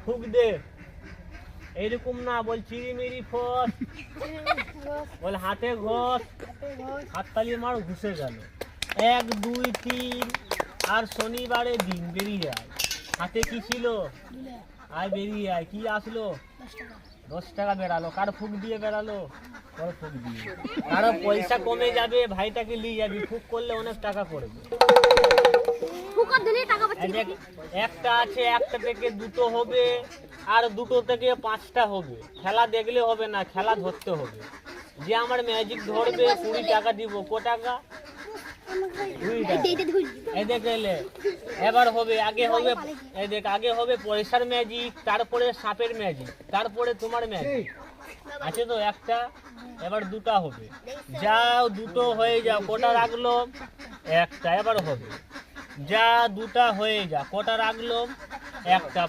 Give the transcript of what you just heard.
ফুক দে, এইরকম না, বল চিড়িমিড়ি ফস, বল হাতে ঘষ, হাততালি মার, ঘুষে গেল। 1 2 3 আর শনিবারে দিন বেরিয়ে যায়। হাতে কি ছিল? আয় বেরিয়ে আয়। কি আসলো? 10 টাকা বেরালো। কার ফুক দিয়ে বেরালো? তোর ফুক দিয়ে। কারো পয়সা কমে যাবে, ভাইটাকে নিয়ে যাবি, ফুক করলে অনেক টাকা করবে। একটা আছে, একটা থেকে দুটো হবে, আর দুটো থেকে 5টা হবে। খেলা দেখলে হবে না, খেলা ধরতে হবে। যে আমার ম্যাজিক ধরবে 20 টাকা দিব। ক টাকা? 2 টাকা। এই দেখ এলে এবার হবে, আগে হবে, এই দেখ আগে হবে পয়সার ম্যাজিক, তারপরে সাপের ম্যাজিক, তারপরে তোমার ম্যাজিক আছে তো একটা। এবার 2টা হবে। যাও, দুটো হয়ে যাও। কটা রাখলো? একটা। এবার হবে, যা 2টা হয়ে যা। কটা রাখলো? একটা।